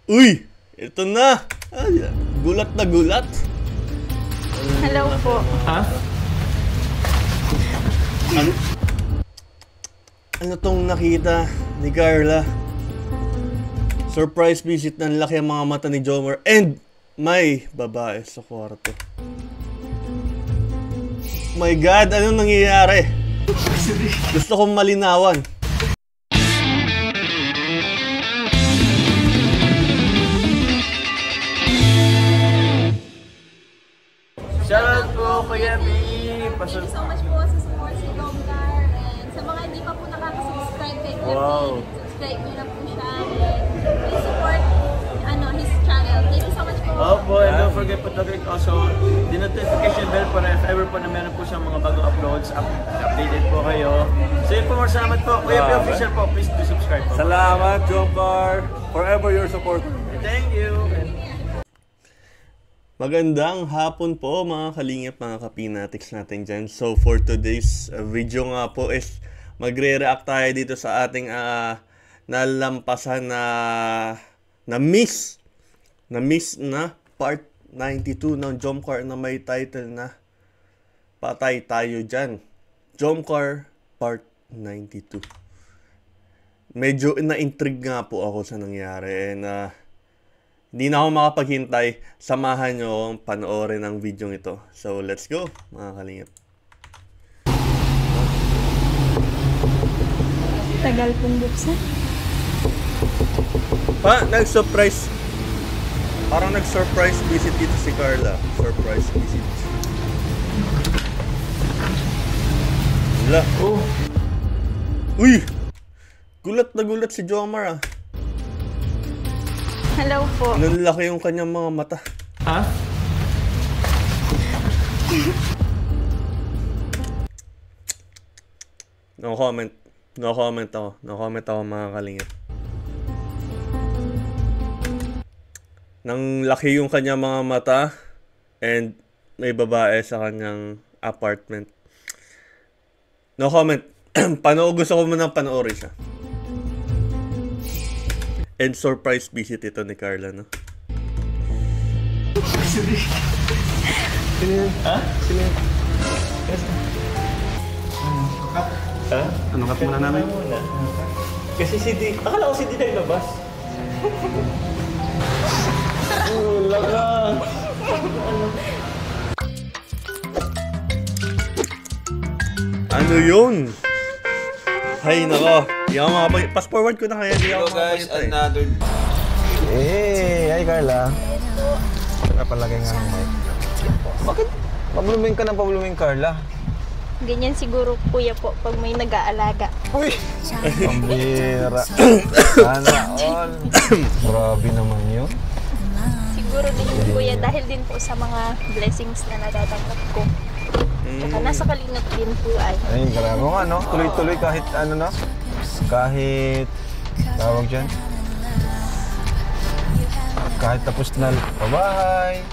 Uy! Ito na! Ay, gulat na gulat. Hello po. Ha? Ano tong nakita ni Carla? Surprise visit ng laki ang mga mata ni Jomar and may babae sa kwarto. My God, anong nangyayari? Gusto kong malinawan. Shoutout po, Kuya B! Thank you so much po sa support si Domgar. And sa mga hindi pa po nakaka-subscribe kay Kuya Wow. P, subscribe nyo na po siya. And please support his channel. Thank you so much po. Opo, and don't forget po to click also the notification bell para if ever po na meron po siyang mga bagong uploads, updated po kayo. So yun po, more salamat po. Kuya B official po, please do subscribe po. Salamat, Jomar. Forever your support. Thank you! Magandang hapon po mga kalingap, mga kapinatics natin dyan. So for today's video nga po is magre-react tayo dito sa ating nalampasan na miss na part 92 ng Jomcar na may title na Patay Tayo Dyan. Jomcar part 92. Medyo na-intrigue nga po ako sa nangyari and hindi na ako makapaghintay. Samahan nyo akong panoorin ang video ito. So, let's go, mga kalingap. Tagal pong buksan. Nag-surprise. Parang nag-surprise visit dito si Carla. Surprise visit. Wala. Oh, Uy! Gulat na gulat si Jomar ah. Hello po. Nanlaki yung kanyang mga mata. ha? No comment. No comment ako. No comment ako, mga kalingap. Nang laki yung kanyang mga mata and may babae sa kanyang apartment. No comment. Gusto ko munang panoorin siya. And surprise visit ito ni Carla, no? Ano kat muna namin? Kasi si D, akala ko si D na labas. Wala ka. Ano yun? Hay nako. Di ako makapag... Fast forward ko na kaya. Di ako Hello guys, makapag-intay. another... Hey! Hi Carla! Saka palagay nga ng mic. Bakit? Pabuluming ka ng pabuluming, Carla. Ganyan siguro kuya po pag may nag-aalaga. Uy! Pambira. Sana all. Grabe naman yun. Siguro din yung kuya dahil din po sa mga blessings na natatanggap ko. Saka nasa kalingap din po ay. Ay, grabe nga, no? Tuloy-tuloy kahit ano, no? Kahit... Tawag dyan? Kahit tapos na pabahay.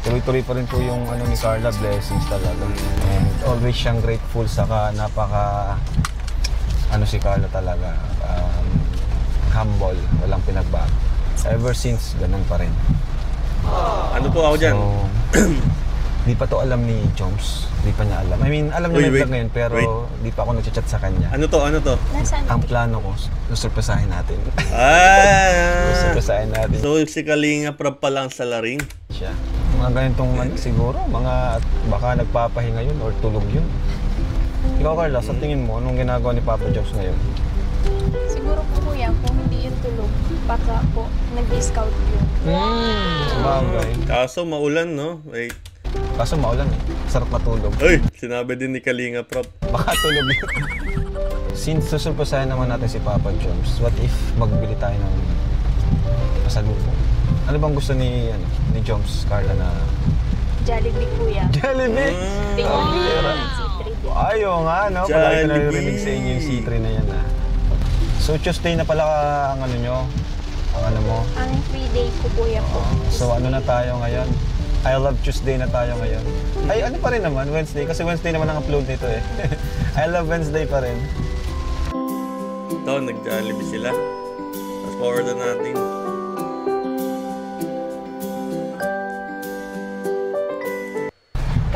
Tuloy-tuloy pa rin po yung ano ni Carla, blessings talaga. And always siyang grateful, saka napaka... Ano si Carla talaga, humble, walang pinagbago. Ever since, ganun pa rin. Ano po ako dyan? So, di pa to alam ni Joms. Di pa niya alam. I mean, alam niya Uy, may wait. vlog ngayon, pero di pa ako nagchat sa kanya. Ano to? Ano to? Nasaan? Ang plano ko, susurpresahin natin. Ah! Susurpresahin natin So, si Kalinga Prab pa lang sa laring. siya. Mga ganitong ano, siguro, mga baka nagpapahinga yun or tulog yun. Ikaw, Carla, sa tingin mo, anong ginagawa ni Papa Joms ngayon? Siguro po kuya kung hindi yun tulog, baka po nag-scout yun. Sabagay. Kaso maulan, no? Wait. Kaso maulan eh. Sarap matulog. Uy! Sinabi din ni Kalinga Prab. Baka tulog yun. Since susurpresahin naman natin si Papa Joms, what if magbili tayo ng pasalubong? Ano bang gusto ni Joms, Carla, na... Jollibee kuya. Jollibee! Tingnan niyo yung C3 din. Ayaw nga, no? Palagi ko Jollibee. naririnig sa inyo yung C3 na yan, ha? So, Tuesday na pala ang ano nyo? Ang ano mo? Ang free day ko kuya po. So, ano na tayo ngayon? I Love Tuesday na tayo ngayon. Ay, ano pa rin naman, Wednesday. Kasi Wednesday naman ang upload nito eh. I Love Wednesday pa rin. Ito, nag-Jollibee sila. Fast forward na natin.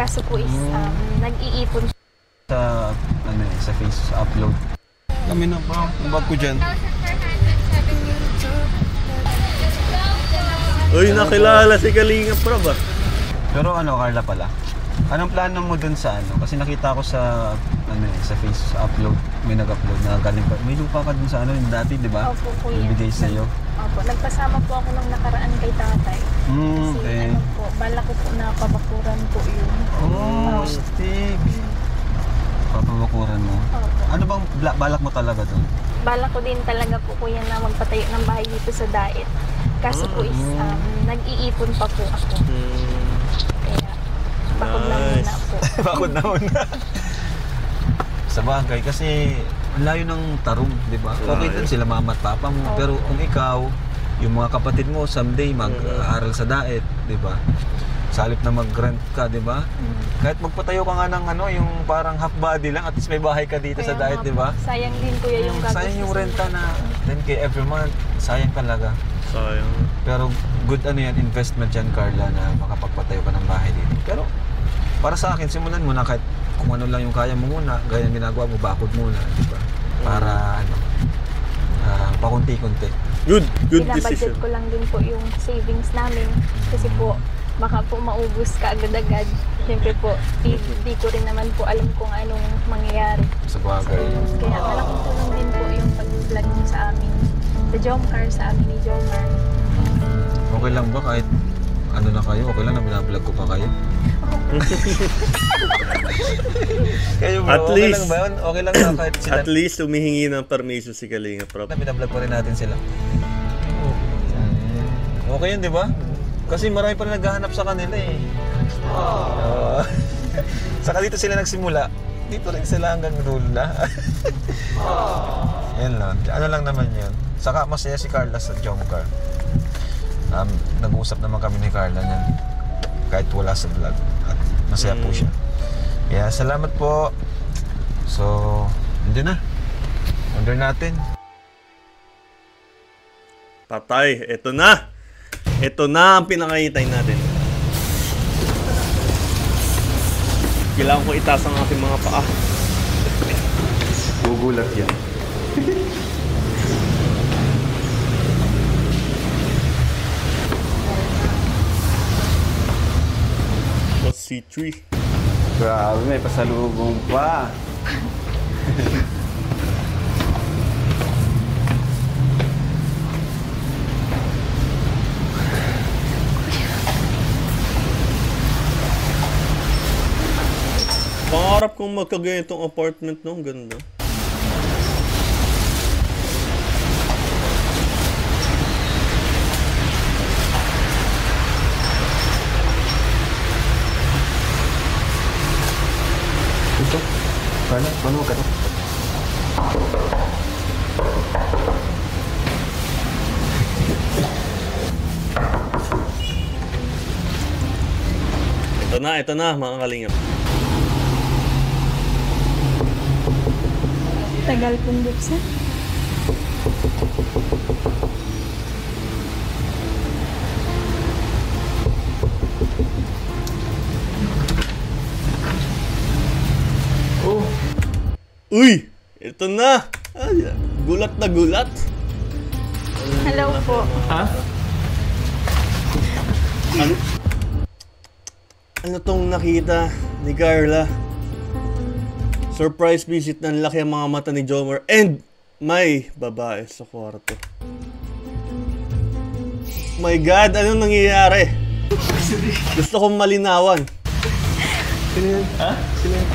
Kaso po is nag-iipon Sa, sa face upload. Kami na pa, ang bag ko dyan. Uy, nakilala si Kalingap Prab ah. Pero Carla pala, anong plano mo dun sa Kasi nakita ko sa, sa face upload, may nag-upload na galing pa. May lupa ka dun sa yung dati, di ba? Opo, kuya. Ibigay sa'yo. Opo, nagpasama po ako nung nakaraan kay tatay. Kasi Okay. bala ko po na pabakuran po yun. Oh, stick. Papabakuran mo. Opo. Ano bang balak mo talaga dun? Bala ko din talaga po kuya na magpatayo ng bahay dito sa Daet. Kaso po is nag-iipon pa po ako. Kaya bakod na muna po. Bakod na muna. Sa bagay, kasi ang layo ng Tarong, di ba? Okay din sila mama at papa mo. Pero kung ikaw, yung mga kapatid mo, someday mag-aaral sa Daet, di ba? Sa halip na mag-rent ka, di ba? Kahit magpatayo ka nga ng yung parang half body lang, at least may bahay ka dito sa Daet, di ba? Sayang din kuya yung gagawin. Sayang yung renta na 10K every month. Sayang talaga. Sayang. Pero good yan, investment yan, Carla, na makapagpatayo ka ng bahay dito. Pero para sa akin, simulan mo na kahit kung ano lang yung kaya mo muna, gaya ng ginagawa mo, bakod muna, di ba? Para pakunti-kunti. Good Binabudget decision. ko lang din po yung savings namin. Kasi po, baka po maubos ka agad-agad. Siyempre po, di ko rin naman po alam kung anong mangyayari. Sa bagay. Kaya malaking tulong din po yung pag-vlog niyo sa amin. Sa Jomcar, sa amin ni Jomcar. Okay lang ba kahit ano na kayo? Okay lang na binablog ko pa kayo? Kayo bro, At okay least- lang ba yun? Okay lang na kahit sila At least humihingi ng permiso si Kalingap Prab. na binablog pa rin natin sila. Okay yun, di ba? Kasi marami pa rin naghahanap sa kanila eh. Saka dito sila nagsimula. Dito rin sila hanggang dulo na. Yan lang. Ano lang naman yun. Saka masaya si Carla sa Jomcar. Nag-uusap naman kami ni Carla niyan. Kahit wala sa vlog. At masaya po siya. Kaya salamat po. So, hindi na. Order natin. Patay, eto na! Ito na ang pinakahintay natin. Kailangan ko itaas ang aking mga paa. Gugulat yan. O C3. Grabe, may pasalubong pa. Pangarap kong magkaganitong apartment no, ang ganda. Ito. Paano ka to? Ito na mga kalingap. Tagal pong buksan. Uy! Ito na! Ay, gulat na gulat. Hello po. Ano tong nakita ni Carla? Surprise visit ng laki ang mga mata ni Jomar and may babae sa kwarto. My God, anong nangyayari? Gusto kong malinawan. Sino yun? Ha? Sino yun?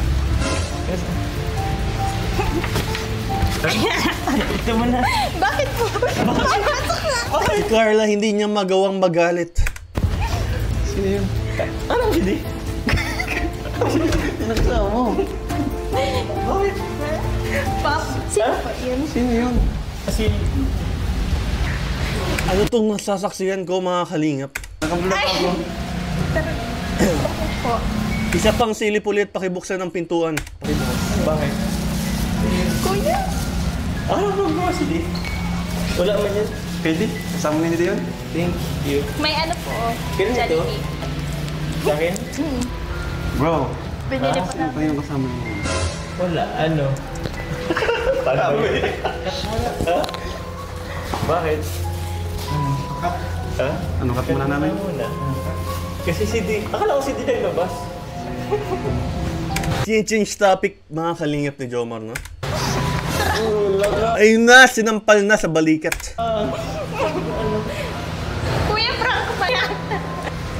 Ito mo na. Bakit po? Si Carla hindi niya magawang magalit. Sino yun? Anong hindi? Ano kasama mo? Bakit? Pop, sino po yun? Sino yun? Kasi Ano tong nasasaksiyan ko mga kalingap? nakablog ako. Po. Isa pang silip ulit pakibuksan ng pintuan. Bakit? Kuya! Ano ba mo kasi? Wala man yan. Pwede? Kasama na nito yun? Thank you. May ano po, Kailan ito? Jollibee. Sa akin? Bro, Binili po ano na. pa yung kasama mo? Wala, ano? Bakit? Ha? Ano kat muna namin? Muna. Kasi si D, akala ko si D naglabas. Change topic, mga kalingap ni Jomar, no? Ayun na, sinampal na sa balikat. Kuya Frank pa yan.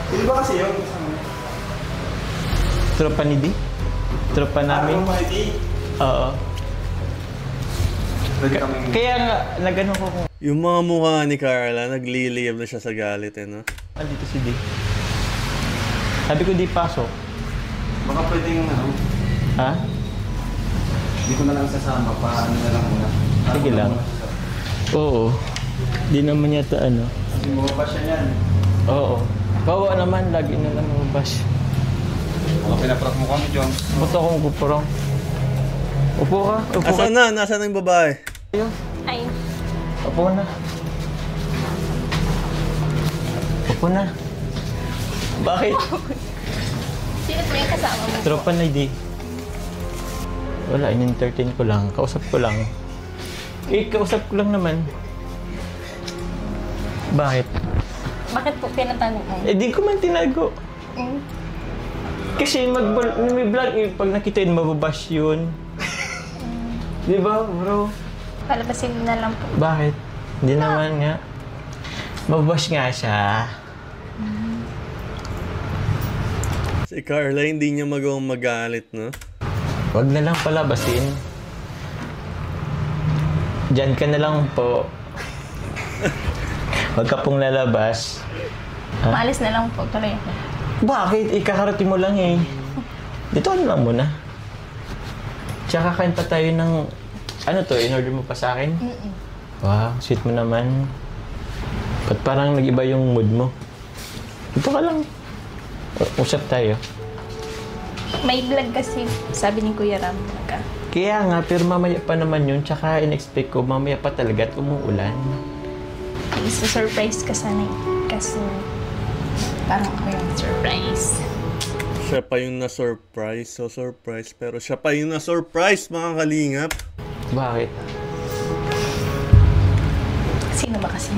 Hindi ba kasi yun? Tropa ni D? Tropa namin? Oo. Pwede kami... Kaya nga, nagano ko kung Yung mga mukha ni Carla, nagliliyab na siya sa galit, eh, no? andito si D. Sabi ko di pasok. Baka pwede yung ano, Ha? hindi ko na lang sasama pa, ano na lang muna. Sige lang. Oo. Di naman yata ano. Kasi mo pa siya yan. Oo. Kawa naman, lagi na lang mabas. Mga pinaprak mo kami, Jom. Ba't akong kuporong? Upo ka. Upo ka. Asan na? Nasaan na yung babae? Ayun. Ay, Upo na. Upo na. Bakit? sino po yung kasama mo? Tropa na di. Wala, in-entertain ko lang. Kausap ko lang. Kausap ko lang naman. Bakit? Bakit po pinatanong mo? Di ko man tinago. Mm. Kasi may vlog, pag nakita yun, mababash yun. Di ba, bro? Palabasin na lang po. Bakit? Hindi naman nga. Mababash nga siya. Si Carla, hindi niya magawang magalit, no? Wag na lang palabasin. Diyan ka na lang po. Wag ka pong lalabas. Maalis na lang po, tuloy ako. Bakit? Ikakarating mo lang eh. Dito ka na lang muna. Tsaka kain pa tayo ng... Ano to? In-order mo pa sa akin? Wow, sweet mo naman. Ba't parang nag-iba yung mood mo? Dito ka lang. Usap tayo. May vlog kasi, sabi ni Kuya Ram talaga. Kaya nga, pero mamaya pa naman yun. Tsaka in-expect ko, mamaya pa talaga at umuulan. Isa-surprise ka sana eh. Kasi parang ako yung surprise. Siya pa yung na-surprise, so surprise. Pero siya pa yung na-surprise, mga kalingap. Bakit? Sino ba kasi?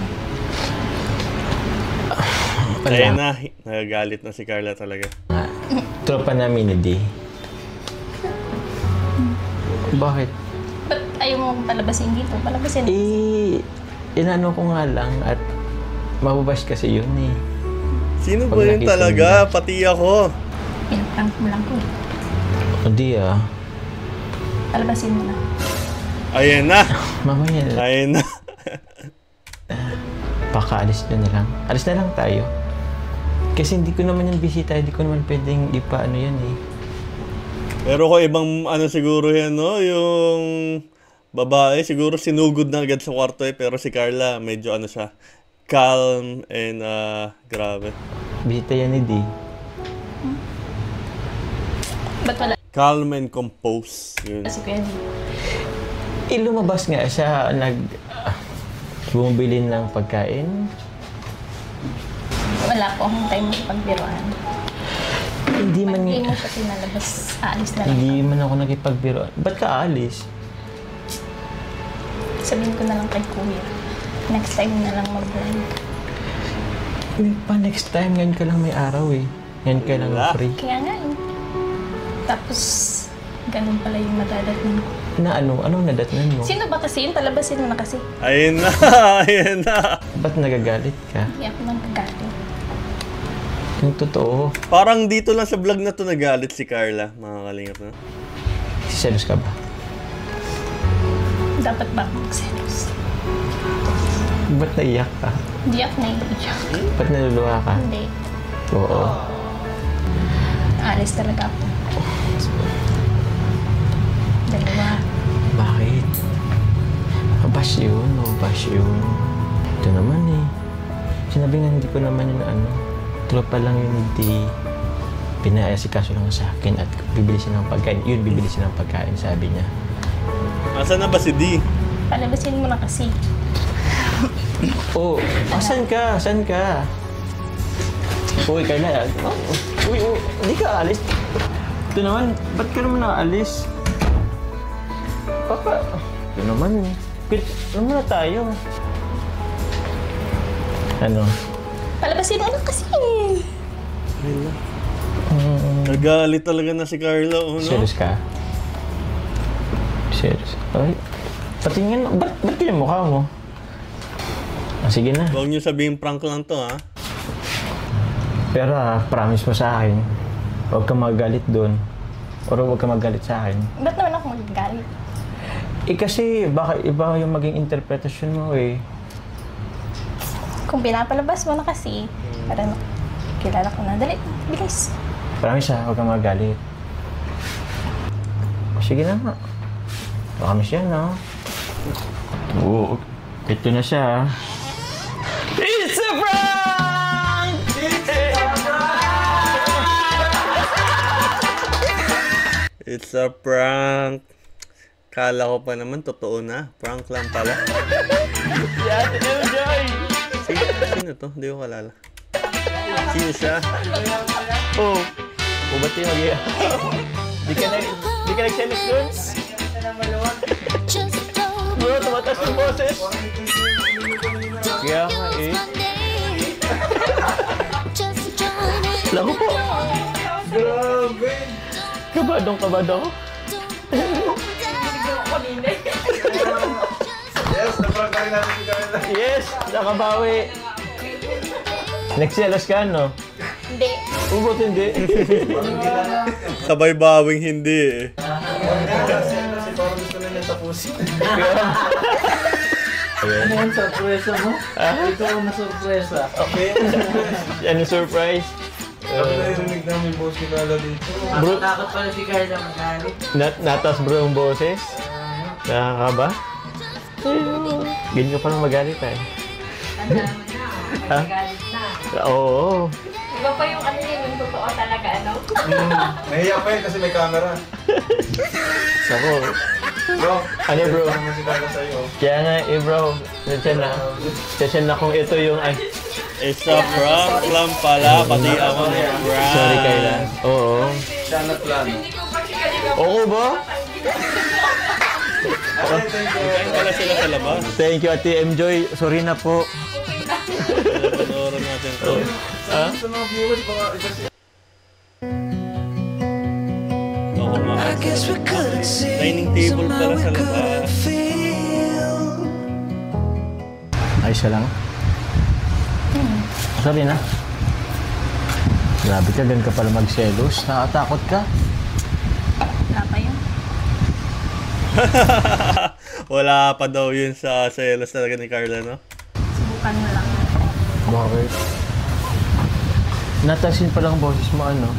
Ayun na, nagagalit na si Carla talaga. Tropa namin ni D. Bakit? Ba't ayaw mo palabasin dito? Palabasin. Inano ko nga lang at mababash kasi yun eh. Sino ba Pag yun nakita talaga? Pati ako. Pinaprank mo lang ko. Hindi ah. Palabasin mo na. Ayan na. Mamaya na. Ayan na. Pakaalis na lang. Alis na lang tayo. Kasi hindi ko naman yung bisita. Hindi ko naman pwedeng ipa-ano yan eh. Pero kung ibang ano siguro yan, no? Yung babae, siguro sinugod na agad sa kwarto eh. Pero si Carla, medyo ano siya, calm and grabe. Bisita yan ni D. Ba't wala Calm and composed. Yun. si Kuya D? Lumabas nga siya, bumibili ng pagkain. Wala po akong time sa pagbiruan. Hindi man Pag di mo pa tinalabas, aalis na lang. Hindi man ako nakipagbiro. Ba't ka alis? Sabihin ko na lang kay Kuya. Next time na lang mag-vlog. Pa next time, ngayon ka lang may araw eh. Ngayon ka lang Wala. free. Kaya nga eh. Tapos, ganun pala yung madadatnan ko. Na ano? Anong nadatnan mo? Sino ba kasi yun? Palabasin mo na kasi. Ayun na. Ayun na. Ba't nagagalit ka? Hindi ako nang kagaling. Yung totoo, Parang dito lang sa vlog na to nagalit si Carla, mga kalingap na. siselos ka ba? Dapat ba ako magselos? Ba't naiyak ka? Hindi ako naiiyak. Ba't naluluha ka? Hindi. Oo. Alis talaga ako. Dalawa. Bakit? Mabash yun, mabash yun. Ito naman eh. Sinabi nga hindi ko naman yun ano. Tropa lang yun hindi. Pinaasikaso lang sa akin at bibili siya ng pagkain. Yun, bibili siya ng pagkain, sabi niya. Asan na ba si D? Palabasin mo na kasi. Oh, saan ka? Saan ka? Uy, Carla. Uy, hindi ka alis. Ito naman, ba't ka naman nakaalis? Papa, ito naman. Ano muna tayo? Ano? Palabasin mo na kasi. Nagalit talaga na si Carla, no? Serious ka? Serious? Ay, patingin, ba't yung mukha mo? Sige na. Huwag niyo sabihin prank lang to, ha? Pero promise mo sa akin, huwag kang magalit doon. Or huwag kang magalit sa akin. Ba't naman ako magagalit? Kasi baka iba yung maging interpretasyon mo eh. Kung pinapalabas mo na kasi, para kilala ko na. Dali, bilis. Promise ha, huwag kang magalit. Sige na nga. Promise yan, no? Oo, ito na siya. It's a prank! It's a prank. Kala ko pa naman, totoo na. Prank lang pala. Yan, enjoy! Sino to? Hindi ko kalala. Sino siya? Oh, ba't yung mag-iya? Di ka nag-selos dun? Bro, tumataas yung boses. Kaya nga eh. Lako po. Grabe! Kabadong-kabado ako. Yes, na-prank ka rin natin si Carla. Yes, nakabawi. Nagselos ka, no? Hindi. Ubot hindi. Sabay bawing hindi eh. Kasi parang gusto na niya tapusin. Ano yung surpresa mo? Ikaw ang nasurpresa. Okay. Ano surprise? Sabi na narinig namin yung boss ni Carla dito. Bro, Takot pala si Carla magalit. natas bro yung boses? Nakakaba? Ganyan ka palang magalit eh. Ha? Oo. Iba pa yung ano yun, yung totoo talaga, ano? Nahiya pa yun kasi may camera. Sako. Bro, Ano bro? naman si Carla sa'yo. Kaya nga eh bro. Sensya na kung ito yung ay. It's a prank lang pala. Pati ako ng prank. Sorry Kayla. Oo. Siya na plano. Oo ba? Kain pala sila sa labas. Thank you Ate Enjoy. Sorry na po. Panoorin natin to. Ha? Sa mga viewers, baka iba siya. Ako nga. Dining table pala sa labas. Ayos ka lang? Sorry na. Grabe ka, gan ka pala magselos. Nakatakot ka. Wala pa yun. Wala pa daw yun sa selos talaga ni Carla, no? Subukan mo lang. Bakit? Natasin pa lang boses mo, ano?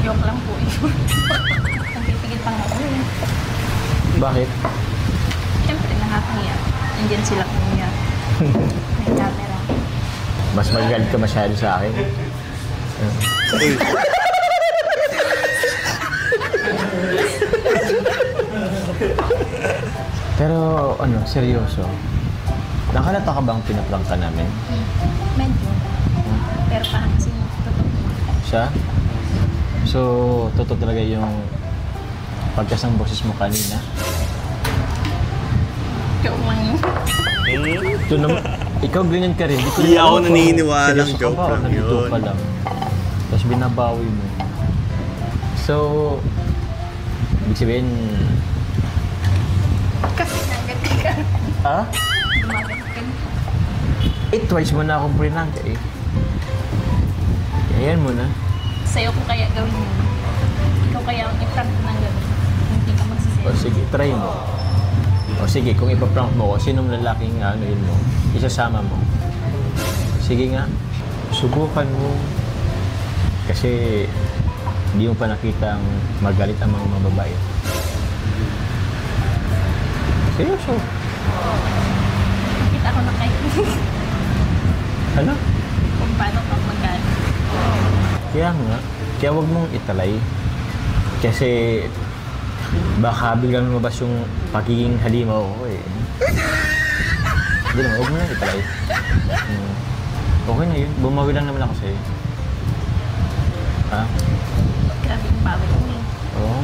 Joke lang po yun. Ang pipigil pang ako yun. Bakit? Siyempre, nakakahiya. Nandiyan sila kuya. May camera. Mas magalit ka masyado sa akin. Uy. Pero ano, seryoso. Nakalata ka bang pinaprank ka namin? Medyo. Pero parang kasi totoo. Siya? So, totoo talaga yung pagkasang boses mo kanina? Joke lang yun. Ito naman, ikaw ganyan ka rin. Hindi ako naniniwalang Seryoso ka joke ba? lang Nandito yun. ka lang. Tapos binabawi mo. So, ibig sabihin, Kasi nagat ka. ah? Dumagat ka. Twice mo na akong prank eh. Ayan mo na. Sa'yo ko kaya gawin yun. Ikaw kaya ang i-prank ng gawin. Hindi ka O magsisip. sige, try mo. O sige, kung ipaprank mo ko, sinong lalaking ano yun mo, isasama mo. Sige nga, subukan mo. Kasi hindi mo pa nakita ang magalit ang mga babae. Seryoso. Kita ko na kayo. Ano? Kung paano ka magalit. Kaya nga, kaya wag mong italay. Kasi baka biglang lumabas yung pagiging halimaw ko eh. Hindi naman, huwag mo lang italay. Okay na yun. Bumawi lang naman ako sa'yo. Ha? Grabe yung bawi ko eh. Oo.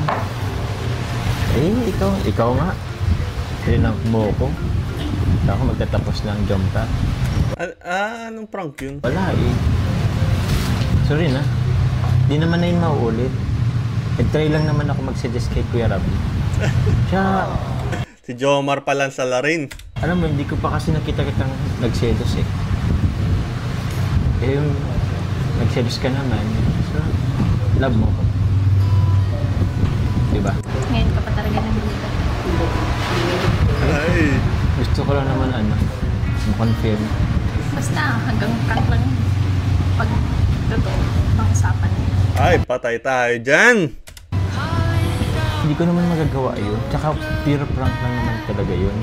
Ikaw nga. Tinanong mo ko. Ako magtatapos ng jump pad. Anong prank yun? Wala eh. Sorry na. Di naman na yun mauulit. Nag-try lang naman ako mag-suggest kay Kuya Rabi. Siya, Si Jomar pala sa larin. alam mo, hindi ko pa kasi nakita kitang nag-sedos eh. Eh yung nag-sedos ka naman, so, love mo ko. Diba? Ngayon ka pa talaga nandito. Ay. Gusto ko lang naman ma-confirm. Basta hanggang prank lang yun. Pag totoo, ang usapan niya. Ay, patay tayo dyan. Hindi ko naman magagawa yun. Tsaka pure prank lang naman talaga yun.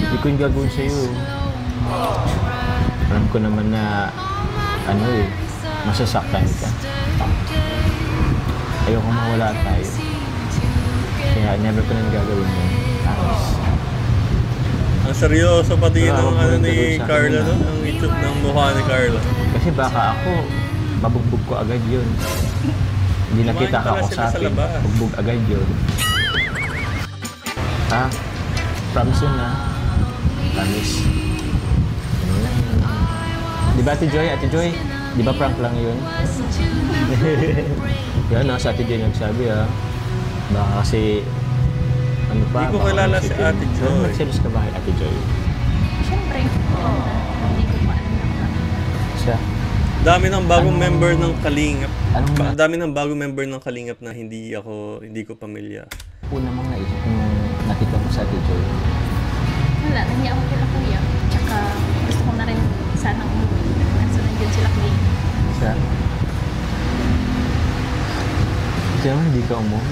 Hindi ko yung gagawin sa'yo. Alam ko naman na masasaktan ka. Ayoko mawala tayo. Kaya never ko na gagawin yun. Ayos. Ang seryoso pati Wala, ng wag mo rin ni gagawin sa akin Carla, na. no? Ang itsura ng mukha ni Carla. Kasi baka ako, mabugbog ko agad yun. Hindi nakita ka Kumain ako pala sa sila sa akin. labas. Bugbog agad yun. Ha? Promise yun ha? Promise. Di ba Ate Joy? Ate Joy, di ba prank lang yun? Yan ha, sa Ate Joy nagsabi ha. Baka kasi, ano pa? Hindi ko baka kilala si isipin- Ate Joy. Nagselos ka ba kay Ate Joy? Siyempre, hindi ko pa alam na. Siya? Dami ng bagong member ng Kalingap. Anong Dami ng bagong member ng Kalingap na hindi ko pamilyar. una mong naisip kung nakita mo sa Ate Joy? Wala, nandiyan ako kila kuya. Tsaka gusto ko na rin sanang umuwi. Nasa nandiyan sila kuya. Siya? Siya naman, hindi ka umuwi.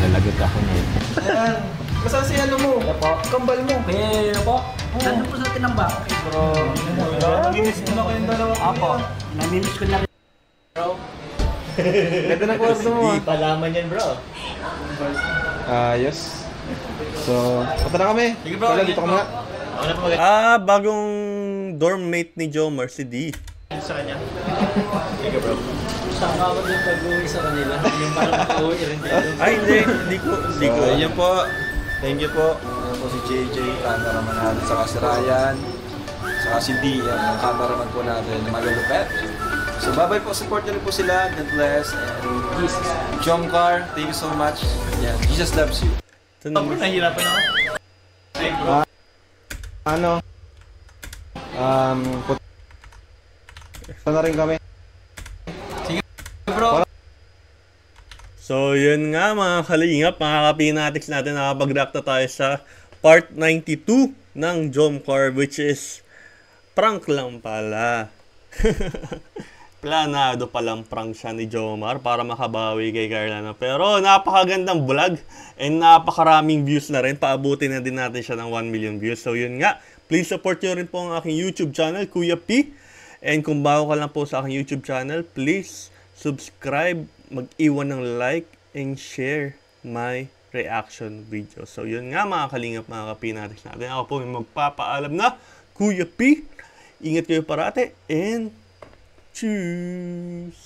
Lalagot ako na ito. Masaan si ano mo? Kambal mo. Eh, ano po? Nandun po sa tinamba. Bro, Namimiss ko na kayong dalawa. ako. Namimiss ko na rin. Ganda na kwarto mo ah. palaman yan, bro. Ayos. So, punta na kami. Sige, bro. Wala, dito ka muna. Bagong dorm mate ni Jomar, si D. Sa kanya. Sige, bro. Saka ako yung pag-uwi sa kanila. Yung parang pag-uwi rin dito. Ay, hindi ko. So, yun po. Thank you po. Ayan po si JJ, cameraman natin, saka si Ryan, saka si D, yung cameraman po natin, malulupet. So, bye-bye po. Support nyo rin po sila. God bless. And peace. Jomcar, thank you so much. Yan. Jesus loves you. Nahihirapan ako. Ano? Punta na rin kami. Bro, So, yun nga mga kalingap, mga kapinatics natin, nakapag-react na tayo sa part 92 ng Jomcar, which is prank lang pala. Planado palang prank siya ni Jomar para makabawi kay Carla. Pero napakagandang vlog and napakaraming views na rin. Paabutin na din natin siya ng 1 million views. So yun nga, please support nyo rin po ang aking YouTube channel, Kuya P. And kung bago ka lang po sa aking YouTube channel, please subscribe, mag-iwan ng like, and share my reaction video. So yun nga mga kalingap, mga kapinatics natin. Ako po yung magpapaalam na Kuya P. Ingat kayo parate and cheers!